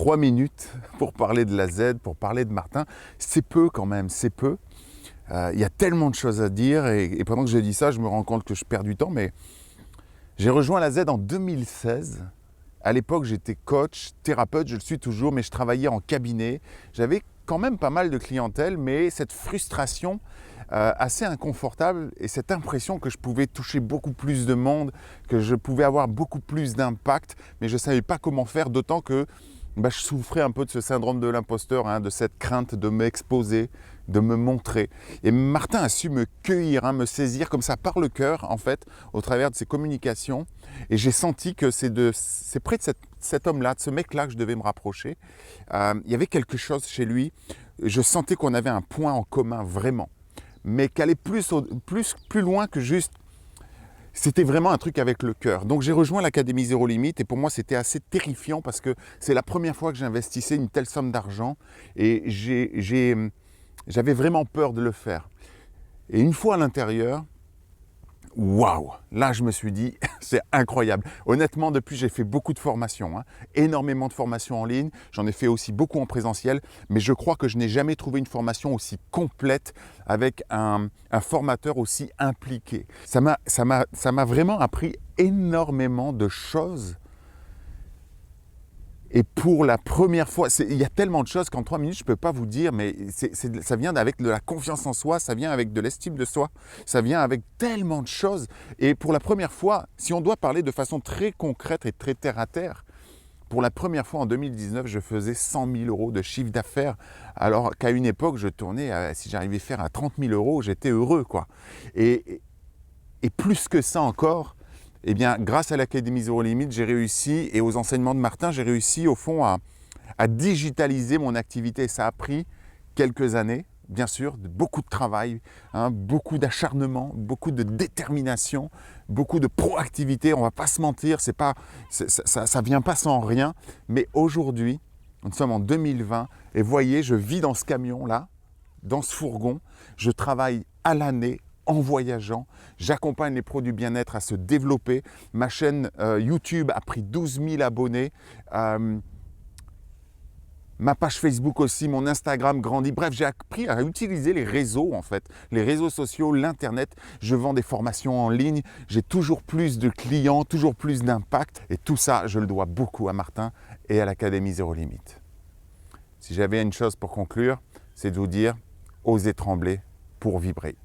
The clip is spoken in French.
3 minutes pour parler de la Z, pour parler de Martin. C'est peu quand même, c'est peu. Il y a tellement de choses à dire et pendant que je dis ça, je me rends compte que je perds du temps. Mais j'ai rejoint la Z en 2016. À l'époque, j'étais coach, thérapeute, je le suis toujours, mais je travaillais en cabinet. J'avais quand même pas mal de clientèle, mais cette frustration assez inconfortable et cette impression que je pouvais toucher beaucoup plus de monde, que je pouvais avoir beaucoup plus d'impact, mais je ne savais pas comment faire, d'autant que je souffrais un peu de ce syndrome de l'imposteur, de cette crainte de m'exposer, de me montrer. Et Martin a su me cueillir, me saisir comme ça par le cœur, en fait, au travers de ses communications. Et j'ai senti que c'est près de cet homme-là, de ce mec-là que je devais me rapprocher. Il y avait quelque chose chez lui. Je sentais qu'on avait un point en commun, vraiment. Mais qu'elle allait plus loin que juste... C'était vraiment un truc avec le cœur. Donc j'ai rejoint l'Académie Zéro Limite et pour moi c'était assez terrifiant parce que c'est la première fois que j'investissais une telle somme d'argent et j'avais vraiment peur de le faire. Et une fois à l'intérieur, waouh! Là je me suis dit, c'est incroyable. Honnêtement, depuis j'ai fait beaucoup de formations, énormément de formations en ligne. J'en ai fait aussi beaucoup en présentiel, mais je crois que je n'ai jamais trouvé une formation aussi complète avec un formateur aussi impliqué. Ça m'a vraiment appris énormément de choses. Et pour la première fois, il y a tellement de choses qu'en 3 minutes, je ne peux pas vous dire, mais ça vient avec de la confiance en soi, ça vient avec de l'estime de soi, ça vient avec tellement de choses. Et pour la première fois, si on doit parler de façon très concrète et très terre à terre, pour la première fois en 2019, je faisais 100 000 euros de chiffre d'affaires, alors qu'à une époque, je tournais, si j'arrivais à faire à 30 000 euros, j'étais heureux, quoi. Et plus que ça encore, eh bien, grâce à l'Académie Zéro Limite, j'ai réussi, et aux enseignements de Martin, j'ai réussi au fond à digitaliser mon activité. Ça a pris quelques années, bien sûr, beaucoup de travail, beaucoup d'acharnement, beaucoup de détermination, beaucoup de proactivité. On ne va pas se mentir, ça ne vient pas sans rien. Mais aujourd'hui, nous sommes en 2020, et voyez, je vis dans ce camion-là, dans ce fourgon, je travaille à l'année, en voyageant, j'accompagne les produits bien-être à se développer. Ma chaîne YouTube a pris 12 000 abonnés. Ma page Facebook aussi, mon Instagram grandit. Bref, j'ai appris à utiliser les réseaux en fait, les réseaux sociaux, l'Internet. Je vends des formations en ligne. J'ai toujours plus de clients, toujours plus d'impact. Et tout ça, je le dois beaucoup à Martin et à l'Académie Zéro Limite. Si j'avais une chose pour conclure, c'est de vous dire, osez trembler pour vibrer.